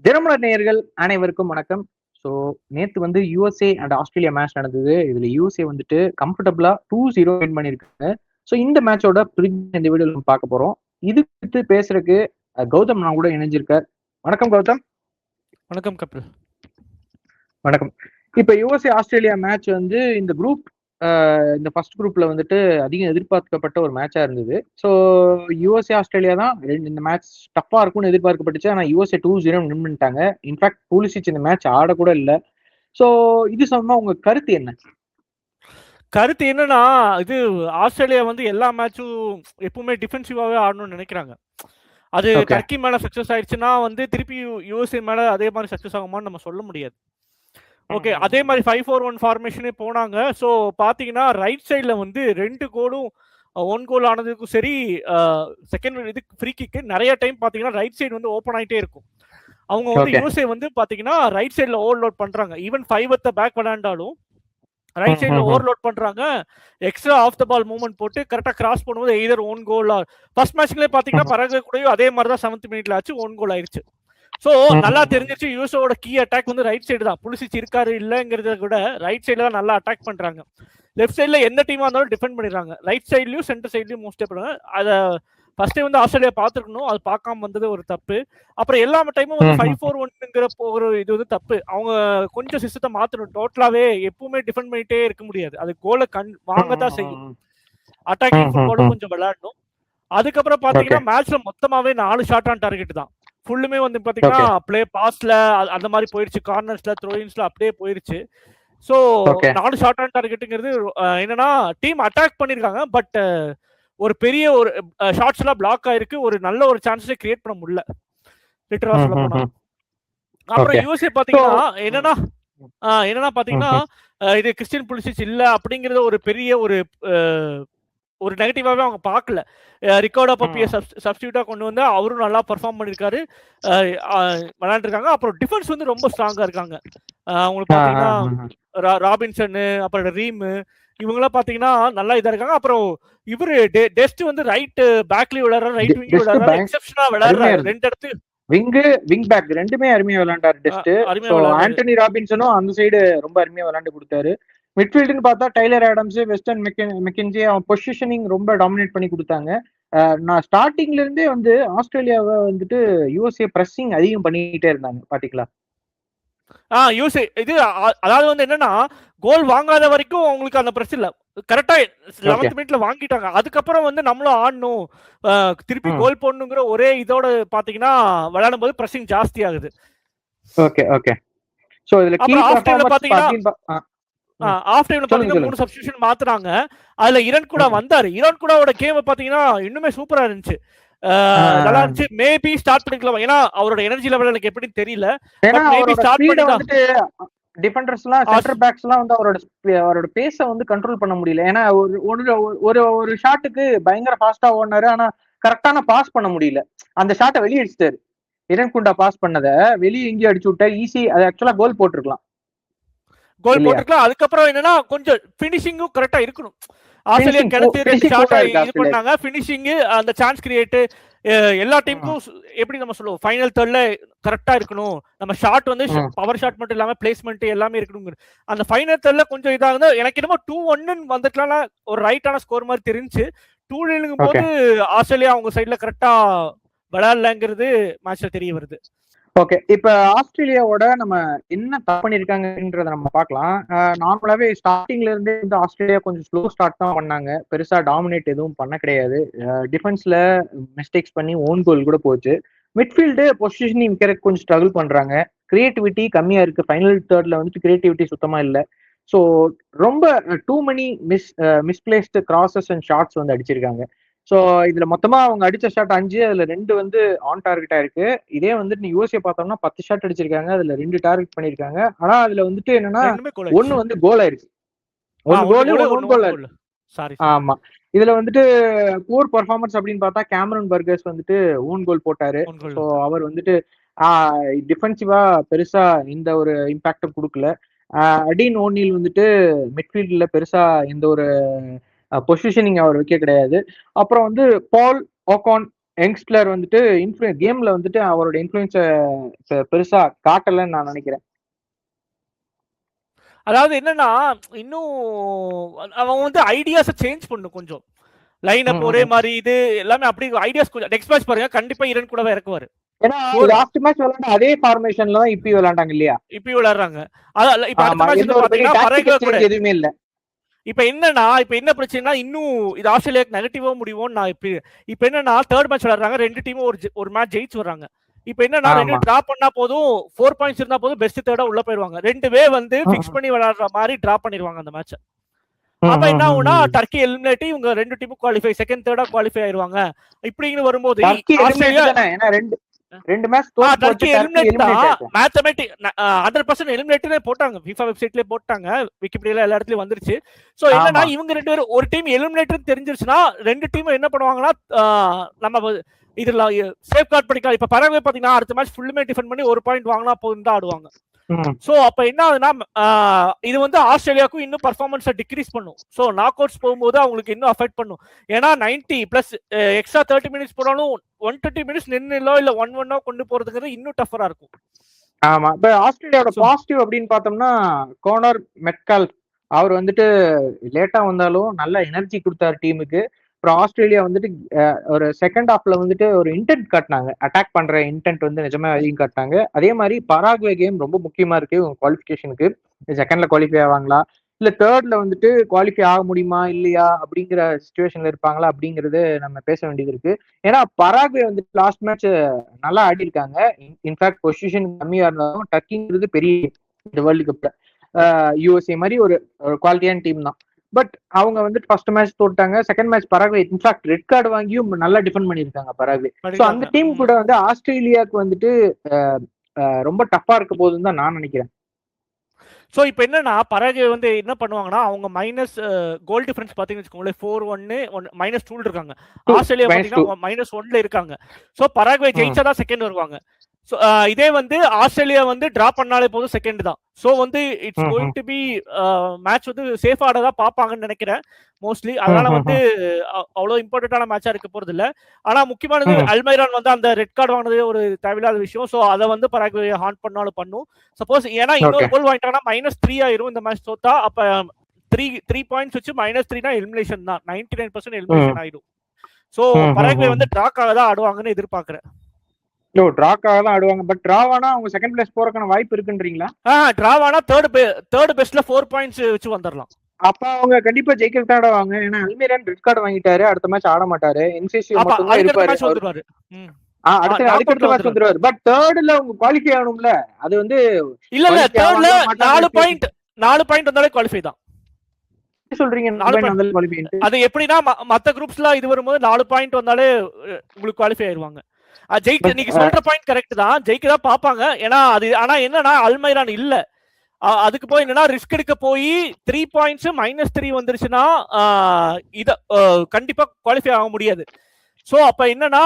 தினமலர் நேயர்கள் அனைவருக்கும் வணக்கம். ஸோ நேத்து வந்து யுஎஸ்ஏ அண்ட் ஆஸ்திரேலியா மேட்ச் நடந்தது. இதுல யுஎஸ்ஏ வந்துட்டு கம்ஃபர்டபுளா 2-0 வின் பண்ணியிருக்காங்க. ஸோ இந்த மேட்சோட இந்த வீடியோல நம்ம பார்க்க போறோம். இது குறித்து பேசுறதுக்கு கௌதம் நான் கூட இணைஞ்சிருக்கார். வணக்கம் கௌதம். வணக்கம் கபில். வணக்கம். இப்ப யுஎஸ்ஏ ஆஸ்திரேலியா மேட்ச் வந்து இந்த குரூப் இந்த ஃபர்ஸ்ட் குரூப்ல வந்துட்டு அதிகம் எதிர்பார்க்கப்பட்ட ஒரு மேட்சா இருந்தது. ஸோ யுஎஸ்ஏ ஆஸ்திரேலியா தான் இந்த மேட்ச் டஃபா இருக்கும்னு எதிர்பார்க்கப்பட்டுச்சு. ஆனால் யுஎஸ்ஏ 2-0 வின் பண்ணிட்டாங்க. இன்ஃபேக்ட் புலிசிச் இந்த மேட்ச் ஆடக்கூட இல்லை. ஸோ இது சொன்னா உங்க கருத்து என்ன? கருத்து என்னன்னா, இது ஆஸ்திரேலியா வந்து எல்லா மேட்சும் எப்பவுமே டிஃபென்சிவாவே ஆடணும்னு நினைக்கிறாங்க. அது டர்க்கி மேல சக்சஸ் ஆயிடுச்சுன்னா வந்து திருப்பி யுஎஸ்ஏ மேல அதே மாதிரி சக்சஸ் ஆகுமான்னு நம்ம சொல்ல முடியாது. ஓகே, அதே மாதிரி 5-4-1 ஃபார்மேஷனே போனாங்க. ஸோ பார்த்தீங்கன்னா ரைட் சைடில் வந்து 2 கோலும் 1 கோல் ஆனதுக்கும் சரி, செகண்ட் இது ஃப்ரீ கிக்கு நிறைய டைம் பார்த்தீங்கன்னா ரைட் சைடு வந்து ஓப்பன் ஆகிட்டே இருக்கும். அவங்க வந்து யூஎஸ்ஏ வந்து பார்த்தீங்கன்னா ரைட் சைடில் ஓவர்லோட் பண்ணுறாங்க. ஈவன் 5 பேக் விளையாண்டாலும் ரைட் சைடில் ஓவர்லோட் பண்ணுறாங்க. Extra of the ball movement போட்டு கரெக்டாக கிராஸ் பண்ணும்போது எய்தர் 1 கோல். ஃபர்ஸ்ட் மேட்ச்லேயே பார்த்தீங்கன்னா பரக கூடயும் அதே மாதிரி தான் 7th மினிட்ல ஆச்சு, 1 கோல் ஆயிடுச்சு. ஸோ நல்லா தெரிஞ்சிச்சு யூஎஸ்ஓட கீ அட்டாக் வந்து ரைட் சைடு தான். புலிசிச் இருக்காரு இல்லைங்கிறத விட ரைட் சைடில் தான் நல்லா அட்டாக் பண்ணுறாங்க. லெஃப்ட் சைடில் எந்த டீமாக இருந்தாலும் டிஃபெண்ட் பண்ணிடுறாங்க. ரைட் சைட்லையும் சென்டர் சைட்லையும் மோஸ்டே பண்ணுறாங்க. அதை ஃபர்ஸ்ட் டைம் வந்து ஆஸ்திரேலியா பார்த்துருக்கணும், அது பார்க்காம வந்தது ஒரு தப்பு. அப்புறம் எல்லா டைமும் வந்து 5-4-1ங்கிற ஒரு இது வந்து தப்பு. அவங்க கொஞ்சம் சிஸ்டத்தை மாற்றணும். டோட்டலாகவே எப்பவுமே டிஃபெண்ட் பண்ணிட்டே இருக்க முடியாது. அது கோலை வாங்கத்தான் செய்யும். அட்டாக்கிங் ஃபுட்பாலும் கொஞ்சம் விளையாடணும். அதுக்கப்புறம் பார்த்தீங்கன்னா மேட்ச்ல மொத்தமாகவே 4 ஷாட் ஆன் டார்கெட் தான். ஃபுல்லுமே வந்து பார்த்தீங்கன்னா பிளே பாஸ்ல அந்த மாதிரி போயிடுச்சு, கார்னர்ஸ்ல த்ரோயின்ஸ்ல அப்படியே போயிடுச்சு. ஸோ 4 ஷாட் ஆன் டார்கெட்டுங்கிறது என்னன்னா டீம் அட்டாக் பண்ணியிருக்காங்க, பட் ஒரு பெரிய ஒரு ஷாட்ஸ் எல்லாம் பிளாக் ஆயிருக்கு. ஒரு நல்ல ஒரு சான்ஸே கிரியேட் பண்ண முடியல லிட்டரலா சொல்ல போனா. அப்புறம் யூஎஸ்ஏ பாத்தீங்கன்னா என்னன்னா பாத்தீங்கன்னா இது கிறிஸ்டியன் புலிசிச் இல்ல அப்படிங்கறத ஒரு பெரிய ஒரு நெகட்டிவாவே அவங்க பார்க்கல. ரிகார்டோ பப்பியை சப்ஸ்டியூட்டா கொண்டு வந்து அவரும் நல்லா பெர்ஃபார்ம் பண்ணிருக்காரு, விளையாண்டுருக்காங்க. அப்புறம் டிஃபென்ஸ் வந்து ரொம்ப ஸ்ட்ராங்கா இருக்காங்க. அவங்களுக்கு பாத்தீங்கன்னா ராபின்சன், அப்புறம் ரீம், இவங்களாம் பாத்தீங்கன்னா நல்லா இதா இருக்காங்க. அப்புறம் இவரு டெஸ்ட் வந்து ரைட் பேக்லயும் விளையாடுறாரு, ரைட் விங் விளையாடுறாரு, எக்ஸெப்ஷனா விளையாடுறாரு. 2 இடத்து விங் பேக் ரெண்டுமே அருமையா விளையாண்டாரு டெஸ்ட். ஆண்டனி ராபின்சனும் அந்த சைடு ரொம்ப அருமையா விளையாண்டு கொடுத்தாரு. மிட்ஃபீல்டுன்னு பார்த்தா டைலர் ஆடம்ஸ், வெஸ்டர்ன் மெக்கன்சி அவன் பொசிஷனிங் ரொம்ப டாமினேட் பண்ணி கொடுத்தாங்க. நான் ஸ்டார்டிங்ல இருந்தே வந்து ஆஸ்திரேலியாவை வந்துட்டு யுஎஸ்ஏ பிரஸ்ஸிங் அதிகம் பண்ணிக்கிட்டே இருந்தாங்க பாத்தீங்களா? யூஎஸ்ஏ இது அதாவது வந்து என்னன்னா கோல் வாங்காத வரைக்கும் அவங்களுக்கு அந்த பிரஸ் இல்ல. கரெக்டா 11th மினிட்ல வாங்கிட்டாங்க. அதுக்கப்புறம் வந்து நம்மளும் ஆடணும், திருப்பி கோல் போடணுங்கிற ஒரே இதோட பாத்தீங்கன்னா விளையாடும் போது பிரஸிங் ஜாஸ்தி ஆகுது. Okay okay. சோ இதுல கீ பர்ஃபார்மன்ஸ் பாத்தீங்கன்னா ஆஃப் டைம்ல பாத்தீங்கன்னா 3 சப்ஸ்டிடியூஷன் மாத்துறாங்க. அதுல இரன் கூட வந்தாரு. இரன் கூடோட கேம் பாத்தீங்கன்னா இன்னுமே சூப்பரா இருந்துச்சு, நல்லா இருந்துச்சு. மேபி ஸ்டார்ட் பண்ணிக்கலாம், ஏன்னா அவரோட எனர்ஜி லெவல் எனக்கு எப்படின்னு தெரியல. மேபி ஸ்டார்ட் பண்ணிட்டு டிஃபெண்டர்ஸ்லாம் சென்டர் பேக்ஸ்லாம் வந்து அவரோட பேஸ வந்து கண்ட்ரோல் பண்ண முடியல. ஏன்னா ஒரு ஷாட்டுக்கு பயங்கர ஃபாஸ்டா ஓடினாரு, ஆனா கரெக்டான பாஸ் பண்ண முடியல. அந்த ஷாட்டை வெளியே அடிச்சிட்டாரு. இரன் குண்டா பாஸ் பண்ணத வெளியே எங்கேயும் அடிச்சு விட்டாரு. ஈஸி, அது ஆக்சுவலா கோல் போட்டிருக்கலாம். அதுக்கப்புறம் என்னன்னா கொஞ்சம் பினிஷிங்கும் கரெக்டா இருக்கணும். ஆஸ்திரேலியா இது பண்ணாங்க, பினிஷிங், அந்த சான்ஸ் கிரியேட் எல்லா டீமுக்கும் எப்படி நம்ம சொல்லுவோம், ஃபைனல் தேர்ட்ல கரெக்டா இருக்கணும். நம்ம ஷாட் வந்து பவர் ஷாட் மட்டும் இல்லாம பிளேஸ்மெண்ட் எல்லாமே இருக்கணும். அந்த ஃபைனல் தேர்ட்ல கொஞ்சம் இதாகுது. எனக்கு என்னமோ 2-1 வந்துட்டுலாம் ஒரு ரைட்டான ஸ்கோர் மாதிரி தெரிஞ்சு. 2-0 போது ஆஸ்திரேலியா அவங்க சைட்ல கரெக்டா விளையாடலங்கிறது மேட்ச்ல தெரிய வருது. ஓகே, இப்ப ஆஸ்திரேலியாவோட நம்ம என்ன தப்பு பண்ணிருக்காங்கன்றத நம்ம பார்க்கலாம். நார்மலாவே ஸ்டார்டிங்ல இருந்தே வந்து ஆஸ்திரேலியா கொஞ்சம் ஸ்லோ ஸ்டார்ட் தான் பண்ணாங்க, பெருசா டாமினேட் எதுவும் பண்ண கிடையாது. டிஃபென்ஸ்ல மிஸ்டேக்ஸ் பண்ணி ஓன் கோல் கூட போச்சு. மிட்ஃபீல்டு பொசிஷனிங் கொஞ்சம் ஸ்ட்ரகிள் பண்றாங்க. கிரியேட்டிவிட்டி கம்மியா இருக்கு. ஃபைனல் தேர்ட்ல வந்துட்டு கிரியேட்டிவிட்டி சுத்தமா இல்லை. ஸோ ரொம்ப too many misplaced crosses and shots வந்து அடிச்சிருக்காங்க. ஸோ இதுல மொத்தமா அவங்க அடிச்ச ஷாட் 5, அதுல 2 வந்து ஆன் டார்கெட்டா இருக்கு. இதே வந்துட்டு யூஎஸ்ஏ பார்த்தோம்னா 10 ஷாட் அடிச்சிருக்காங்க, அதுல 2 டார்கெட் பண்ணிருக்காங்க. ஆனா அதுல வந்துட்டு என்னன்னா 1 வந்து கோல் ஆயிருக்கு. 1 கோல். ஆமா, இதுல வந்துட்டு போர் பர்ஃபார்மன்ஸ் அப்படின்னு பார்த்தா கேமரன் பர்கர்ஸ் வந்துட்டு ஓன் கோல் போட்டாரு. ஸோ அவர் வந்துட்டு டிஃபென்சிவா பெருசா இந்த ஒரு இம்பாக்டும் கொடுக்கல. அடீன் ஓனில் வந்துட்டு மிட்ஃபீல்ட்ல பெருசா எந்த ஒரு பொசிஷனிங் அவர் வைக்க கிடையாது. அப்புறம் வந்து பால் ஓகான் யங்ஸ்டர் வந்துட்டு கேம்ல வந்துட்டு அவரோட இன்ஃபுளுன்ஸ பெருசா காட்டலன்னு நான் நினைக்கிறேன். அதாவது என்னன்னா இன்னும் அவன் வந்து ஐடியாஸை சேஞ்ச் பண்ணும் கொஞ்சம். லைன் அப் ஒரே மாதிரி இது எல்லாமே அப்படி ஐடியாஸ் கொஞ்சம். நெக்ஸ்ட் மேட்ச் பாருங்க கண்டிப்பா இரண்டு கூடவே இறக்குவாரு. ஏன்னா லாஸ்ட் மேட்ச் விளையாண்ட அதே ஃபார்மேஷன்ல தான் இப்பயும் விளையாண்டாங்க இல்லையா? இப்பயும் விளையாடுறாங்க. அதான் இப்ப அடுத்த மேட்ச் பாத்தீங்கன்னா பரேகுவே கூட எதுவுமே இல்ல. இப்ப என்னன்னா இப்ப என்ன பிரச்சனைனா இன்னும் இது ஆஸ்திரேலியாக்கு நெகட்டிவா முடியும்னு நான் இப்ப என்னன்னா தேர்ட் மேட்ச் விளையாடுறாங்க, ரெண்டு டீமும் ஒரு மேட்ச் ஜெயிச்சு வர்றாங்க. இப்ப என்னன்னா ரெண்டு டிரா பண்ணா போதும், 4 பாயிண்ட்ஸ் இருந்தா போதும், பெஸ்ட் தேர்டா உள்ள போயிருவாங்க. ரெண்டுவே வந்து பிக்ஸ் பண்ணி விளையாடுற மாதிரி டிரா பண்ணிடுவாங்க அந்த மேட்ச். அப்ப என்ன ஆகும்னா டர்க்கி எலிமினேட், இவங்க ரெண்டு டீமும் குவாலிஃபை, செகண்ட் தேர்டா குவாலிஃபை ஆயிருவாங்க. இப்படின்னு வரும்போது ஆஸ்திரேலியா ரெண்டு மேட்ச் டர்க்கி எலிமினேட் தான், மேத்தமேட்டிக் 100% எலிமினேட்னே போட்டாங்க. FIFA வெப்சைட்லயே போட்டாங்க, விக்கிபீடியால எல்லா இடத்துலயும் வந்துருச்சு. சோ என்னன்னா இவங்க ரெண்டு பேரும் ஒரு டீம் எலிமினேட்னு தெரிஞ்சிருச்சுன்னா ரெண்டு டீமும் என்ன பண்ணுவாங்கன்னா நம்ம இதுல சேஃப் கார்டு பண்ணிக்கலாம். இப்ப பரவே பாத்தீங்கன்னா அடுத்த மேட்ச் ஃபுல்லுமே டிஃபெண்ட் பண்ணி ஒரு பாயிண்ட் வாங்கினா போதும் தான் ஆடுவாங்க. சோ அப்ப என்ன ஆகுதுன்னா இது வந்து ஆஸ்திரேலியாவுக்கும் இன்னும் பர்ஃபார்மன்ஸை டிக்ரீஸ் பண்ணும். சோ நாக் அவுட்ஸ் போகும்போது அவங்களுக்கு இன்னும் அஃபெக்ட் பண்ணும். ஏன்னா 90 பிளஸ் எக்ஸ்ட்ரா 30 மினிட்ஸ் போனாலும் 120 மினிட்ஸ் நின்னுலோ இல்ல 1-1 கொண்டு போறதுங்கிறது இன்னும் டஃபரா இருக்கும். ஆமா, இப்ப ஆஸ்திரேலியாவோட பாசிட்டிவ் அப்படின்னு பார்த்தோம்னா கானர் மெட்கால் அவர் வந்துட்டு லேட்டா வந்தாலும் நல்ல எனர்ஜி கொடுத்தாரு டீமுக்கு. அப்புறம் ஆஸ்திரேலியா வந்துட்டு ஒரு செகண்ட் ஹாஃப்ல வந்துட்டு ஒரு இன்டென்ட் காட்டினாங்க, அட்டாக் பண்ற இன்டென்ட் வந்து நிஜமா அதிகம் காட்டினாங்க. அதே மாதிரி பராகுவே கேம் ரொம்ப முக்கியமா இருக்கு குவாலிஃபிகேஷனுக்கு. செகண்ட்ல குவாலிஃபை ஆவாங்களா இல்ல தேர்ட்ல வந்துட்டு குவாலிஃபை ஆக முடியுமா இல்லையா அப்படிங்கிற சிச்சுவேஷன்ல இருப்பாங்களா அப்படிங்கறது நம்ம பேச வேண்டியது இருக்கு. ஏன்னா பராகுவே வந்துட்டு லாஸ்ட் மேட்ச் நல்லா ஆடி இருக்காங்க. இன்ஃபேக்ட் பொசிஷன் கம்மியா இருந்தாலும் டர்க்கிங்கிறது பெரிய இந்த வேர்ல்டு கப்ல யூஎஸ்ஏ மாதிரி ஒரு குவாலிட்டியான டீம் தான். பட் அவங்க வந்துட்டு ஃபர்ஸ்ட் மேட்ச் தோட்டாங்க, second match Paraguay in fact red card வாங்கியும் நல்லா டிஃபெண்ட் பண்ணியிருக்காங்க பராகுவே. ஸோ அந்த டீம் கூட வந்து ஆஸ்திரேலியாவுக்கு வந்துட்டு ரொம்ப டஃபா இருக்க போகுதுன்னு தான் நான் நினைக்கிறேன். ஸோ இப்போ என்னன்னா பராகுவே வந்து என்ன பண்ணுவாங்கன்னா அவங்க மைனஸ் கோல் டிஃபரன்ஸ் பார்த்தீங்கன்னு வச்சுக்கோங்களேன், 4-1 -2 இருக்காங்க. ஆஸ்திரேலியா பார்த்தீங்கன்னா -1 இருக்காங்க. ஸோ பராகுவே ஜெயிச்சா தான் செகண்ட் வருவாங்க. ஸோ இதே வந்து ஆஸ்திரேலியா வந்து டிரா பண்ணாலே போதும் செகண்ட் தான். ஸோ வந்து it's going to be match வந்து சேஃப் ஆடதா பார்ப்பாங்கன்னு நினைக்கிறேன் மோஸ்ட்லி. அதனால வந்து அவ்வளோ இம்பார்ட்டன்டான மேட்சா இருக்க போறது இல்லை. ஆனா முக்கியமானது அல்மைரான் வந்து அந்த ரெட் கார்டு வாங்கினது ஒரு தேவையில்லாத விஷயம். ஸோ அதை வந்து பராகுவே ஹாண்ட் பண்ணாலும் பண்ணும். சப்போஸ் ஏன்னா இன்னொரு கோல் வாங்கிட்டாங்கன்னா -3 ஆயிரும் இந்த மேட்ச் தோத்தா. அப்ப 3 பாயிண்ட்ஸ் வச்சு -3னா எலிமினேஷன் தான், 99% எலிமினேஷன் ஆயிடும். ஸோ பராகுவே வந்து டிராக்காக தான் ஆடுவாங்கன்னு எதிர்பார்க்கிறேன். டிராக்காக தான் ஆடுவாங்க. பட் டிராவானா அவங்க செகண்ட் பிளேஸ் போறதுக்கான வாய்ப்பு இருக்குன்றீங்களா? டிராவானா தேர்ட் பெஸ்ட்ல 4 பாயிண்ட்ஸ் வச்சு வந்துடலாம். அப்ப அவங்க கண்டிப்பா ஜெயிக்கிறது தான் ஆடுவாங்க. ஏன்னா அல்மீரான் ரெட் கார்டு வாங்கிட்டாரு, அடுத்த மேட்ச் ஆட மாட்டாரு. என்சிசி மட்டும் தான் இருப்பாரு. அடுத்த மேட்ச் வந்துருவாரு. பட் தேர்ட்ல அவங்க குவாலிஃபை ஆகணும்ல, அது வந்து இல்ல தேர்ட்ல 4 பாயிண்ட் வந்தாலே குவாலிஃபை தான் சொல்றீங்க. அது எப்படின்னா மத்த குரூப்ஸ்ல இது வரும்போது 4 பாயிண்ட் வந்தாலே உங்களுக்கு குவாலிஃபை ஆயிருவாங்க. ஜெயிக்க நீங்க சொல்ற பாயிண்ட் கரெக்ட் தான், ஜெயிக்கதான் பாப்பாங்க. ஏன்னா அது ஆனா என்னன்னா அல்மைரான் இல்ல, அதுக்கு போய் என்னன்னா ரிஸ்க் எடுக்க போய் 3 பாயிண்ட்ஸ் -3 வந்துருச்சுன்னா இத கண்டிப்பா குவாலிஃபை ஆக முடியாது. சோ அப்ப என்னன்னா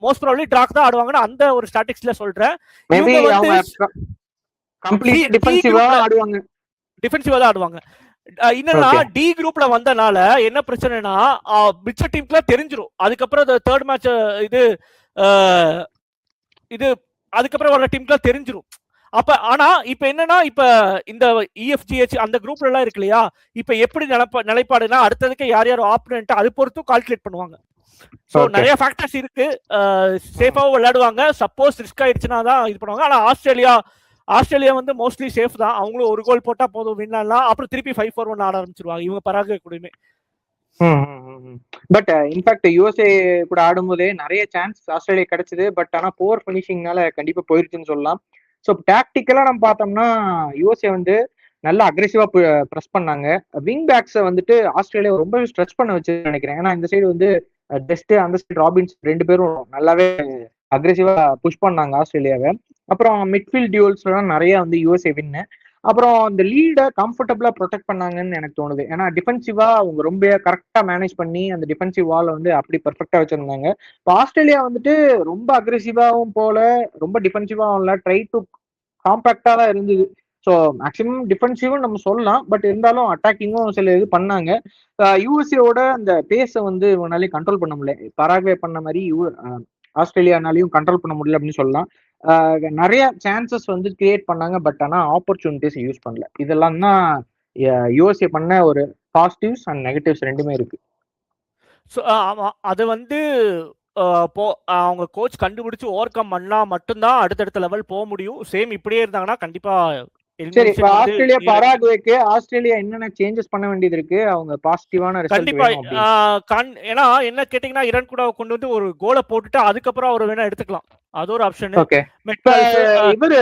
மோஸ்ட் ப்ராபபிலி டிராக் தான் ஆடுவாங்கன்னு அந்த ஒரு ஸ்டாட்டிஸ்டிக்ஸ்ல சொல்றேன். டிஃபென்சிவா தான் ஆடுவாங்க. என்னன்னா டி குரூப்ல வந்தனால என்ன பிரச்சனைனா மிச்ச டீம்க்குலாம் தெரிஞ்சிரும். அதுக்கப்புறம் தேர்ட் மேட்ச் இது அதுக்கப்புறம் வர டீம்க்குலாம் தெரிஞ்சிரும். அப்ப ஆனா இப்ப என்னன்னா இப்ப இந்த EFGH அந்த குரூப்ல எல்லாம் இருக்கு இல்லையா, இப்ப எப்படி நிலைப்பாடுனா அடுத்ததுக்கு யார் யார் ஆப்போனன்ட் அது பொறுத்தும் கால்குலேட் பண்ணுவாங்க. சோ நிறைய ஃபேக்டர்ஸ் இருக்கு. சேஃபாவும் விளையாடுவாங்க. சப்போஸ் ரிஸ்க் ஆயிடுச்சுன்னா தான் இது பண்ணுவாங்க. ஆனா ஆஸ்திரேலியா வந்து மோஸ்ட்லி சேஃப் தான். அவங்களும் ஒரு கோல் போட்டா போதும் வின் ஆகலாம். அப்புறம் திருப்பி 5-4-1 ஆட ஆரம்பிச்சிருவாங்க இவங்க பராகுவே கூடயுமே. பட் இன்ஃபேக்ட் யூஎஸ்ஏ கூட ஆடும்போதே நிறைய சான்ஸ் ஆஸ்திரேலியா கிடைச்சது. பட் ஆனா போர் பினிஷிங்னால கண்டிப்பா போயிருச்சுன்னு சொல்லலாம். ஸோ டாக்டிக்கலா நம்ம பார்த்தோம்னா யூஎஸ்ஏ வந்து நல்லா அக்ரெசிவா ப்ரெஸ் பண்ணாங்க. விங் பேக்ஸை வந்துட்டு ஆஸ்திரேலியா ரொம்ப ஸ்ட்ரெச் பண்ண வச்சு நினைக்கிறேன். ஏன்னா இந்த சைடு வந்து டெஸ்ட், அந்த சைடு ராபின்ஸ் ரெண்டு பேரும் நல்லாவே அக்ரெசிவா புஷ் பண்ணாங்க ஆஸ்திரேலியாவை. அப்புறம் மிட்ஃபீல்ட் டியூல்ஸ்லாம் நிறைய வந்து யூஎஸ்ஏ வின்னு. அப்புறம் இந்த லீடை கம்ஃபர்டபுளா ப்ரொடெக்ட் பண்ணாங்கன்னு எனக்கு தோணுது. ஏன்னா டிஃபென்சிவா அவங்க ரொம்ப கரெக்டா மேனேஜ் பண்ணி அந்த டிஃபென்சிவ் வால் வந்து அப்படி பர்ஃபெக்டா வச்சிருந்தாங்க. இப்போ ஆஸ்திரேலியா வந்துட்டு ரொம்ப அக்ரெசிவாவும் போல ரொம்ப டிஃபென்சிவாவும் இல்லை, ட்ரை டு காம்பாக்டா தான் இருந்தது. ஸோ மேக்ஸிமம் டிஃபென்சிவும் நம்ம சொல்லலாம், பட் இருந்தாலும் அட்டாக்கிங்கும் சில இது பண்ணாங்க. யூஎஸ்ஏவோட அந்த பேஸை வந்து இவனாலே கண்ட்ரோல் பண்ண முடியல. பராகுவே பண்ண மாதிரி ஆஸ்திரேலியானாலையும் கண்ட்ரோல் பண்ண முடியல அப்படின்னு சொல்லலாம். நிறைய சான்சஸ் வந்து கிரியேட் பண்ணாங்க, பட் ஆனால் ஆப்பர்ச்சுனிட்டிஸ் யூஸ் பண்ணல. இதெல்லாம் தான் யூஎஸ்ஏ பண்ண ஒரு பாசிட்டிவ்ஸ் அண்ட் நெகட்டிவ்ஸ் ரெண்டுமே இருக்கு. ஸோ அது வந்து அவங்க கோச் கண்டுபிடிச்சு ஓவர் கம் பண்ணா மட்டும்தான் அடுத்தடுத்த லெவல் போக முடியும். சேம் இப்படியே இருந்தாங்கன்னா கண்டிப்பா. சரி, இப்ப ஆஸ்திரேலியா பராகுவேக்கு ஆஸ்திரேலியா என்னென்ன சேஞ்சஸ் பண்ண வேண்டியது இருக்கு? அவங்க பாசிட்டிவான கண்டிப்பா. ஏன்னா என்ன கேட்டீங்கன்னா, இரான் கூட கொண்டு வந்து ஒரு கோலை போட்டுட்டு அதுக்கப்புறம் அவர் வேணா எடுத்துக்கலாம். அது ஒரு ஆப்ஷன். இவரு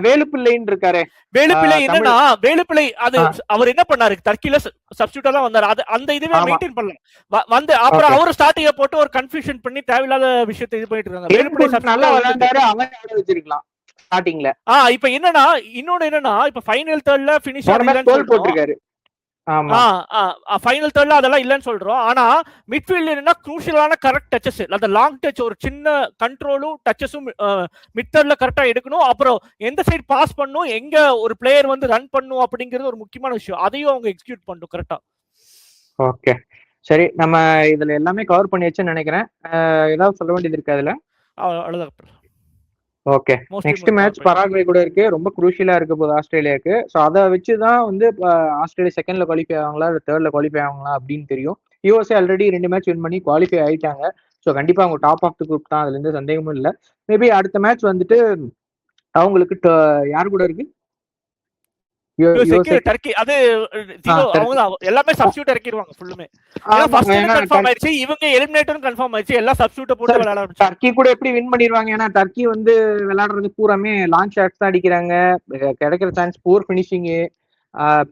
வேலுப்பிள்ளைன்னு இருக்காரு. வேலுப்பிள்ளை என்னன்னா, வேலுப்பிள்ளை அது அவர் என்ன பண்ணாரு, டர்க்கில சப்ஸ்டியூட்டா தான் வந்தாரு. அது அந்த இதுவே மெயின்டைன் பண்ணலாம் வந்து அப்புறம் அவரு ஸ்டார்டிங்க போட்டு ஒரு கன்ஃபியூஷன் பண்ணி தேவையில்லாத விஷயத்தை இது பண்ணிட்டு இருக்காங்க. வேலுப்பிள்ளை நல்லா விளையாண்டாரு, அவன் வச்சிருக்கலாம் ஸ்டார்டிங்ல. இப்ப என்னன்னா, இன்னொன்னு என்னன்னா, இப்ப ஃபைனல் தேர்ட்ல ஃபினிஷ் கோல் போட்டுருக்காரு. ஆமா, ஃபைனல் தேர்ட்ல அதெல்லாம் இல்லன்னு சொல்றோம். ஆனா மிட்ஃபீல்ட் என்னன்னா க்ரூஷியலான கரெக்ட் டச்சஸ், அந்த லாங் டச், ஒரு சின்ன கண்ட்ரோலும் டச்சஸும் மிட் தேர்ட்ல கரெக்டா எடுக்கணும். அப்புறம் எந்த சைடு பாஸ் பண்ணணும், எங்க ஒரு பிளேயர் வந்து ரன் பண்ணணும் அப்படிங்கிறது ஒரு முக்கியமான விஷயம். அதையும் அவங்க எக்ஸிக்யூட் பண்ணணும் கரெக்டா. ஓகே, சரி, நம்ம இதுல எல்லாமே கவர் பண்ணியாச்சுன்னு நினைக்கிறேன். ஏதாவது சொல்ல வேண்டியது இருக்கு அதுல? அவ்வளவுதான். ஓகே, நெக்ஸ்ட் மேட்ச் பராகுவே கூட இருக்கு. ரொம்ப குரூஷியலா இருக்க போகுது ஆஸ்திரேலியாவுக்கு. ஸோ அதை வச்சுதான் வந்து ஆஸ்திரேலியா செகண்ட்ல குவாலிஃபை ஆவாங்களா இல்லை தேர்ட்ல குவாலிஃபை ஆவாங்களா அப்படின்னு தெரியும். யூஎஸ்ஏ ஆல்ரெடி 2 மேட்ச் வின் பண்ணி குவாலிஃபை ஆயிட்டாங்க. ஸோ கண்டிப்பா அவங்க டாப் ஆஃப் த குரூப் தான், அதுல இருந்து சந்தேகமும் இல்லை. மேபி அடுத்த மேட்ச் வந்துட்டு அவங்களுக்கு யார் கூட இருக்கு? டர்க்கி. அது எல்லாமே சப்ஸ்டிட்யூட் இறக்கிடுவாங்க ஃபுல்லுமே. ஃபர்ஸ்ட் கன்ஃபார்ம் ஆயிடுச்சு, இவங்க எலிமினேட்டரும் கன்ஃபார்ம் ஆயிடுச்சு, எல்லா சப்ஸ்டிட்யூட் போட்டு விளையாட ஆரம்பிச்சாங்க. டர்க்கி கூட எப்படி வின் பண்ணிடுவாங்க? ஏன்னா டர்க்கி வந்து விளையாடுறது பூராமே லாங் ஷாட்ஸ் தான் அடிக்கிறாங்க. கிடைக்கிற சான்ஸ் பூர் ஃபினிஷிங்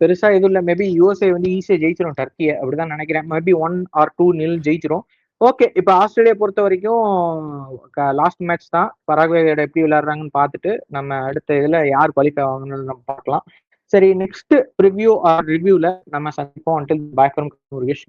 பெருசா எதுவும் இல்லை. மேபி யூஎஸ்ஏ வந்து ஈஸியா ஜெயிச்சிடும் டர்க்கியை, அப்படிதான் நினைக்கிறேன். Maybe 1 or 2-0 ஜெயிச்சிரும். ஓகே, இப்போ ஆஸ்திரேலியா பொறுத்த வரைக்கும் லாஸ்ட் மேட்ச் தான். பராகுவேயோட எப்படி விளையாடுறாங்கன்னு பார்த்துட்டு நம்ம அடுத்த இதுல யார் குவாலிஃபை ஆவாங்கன்னு நம்ம பார்க்கலாம். சரி, நெக்ஸ்ட் ரிவ்யூல நம்ம சந்திப்போம். until bye from Murugesh.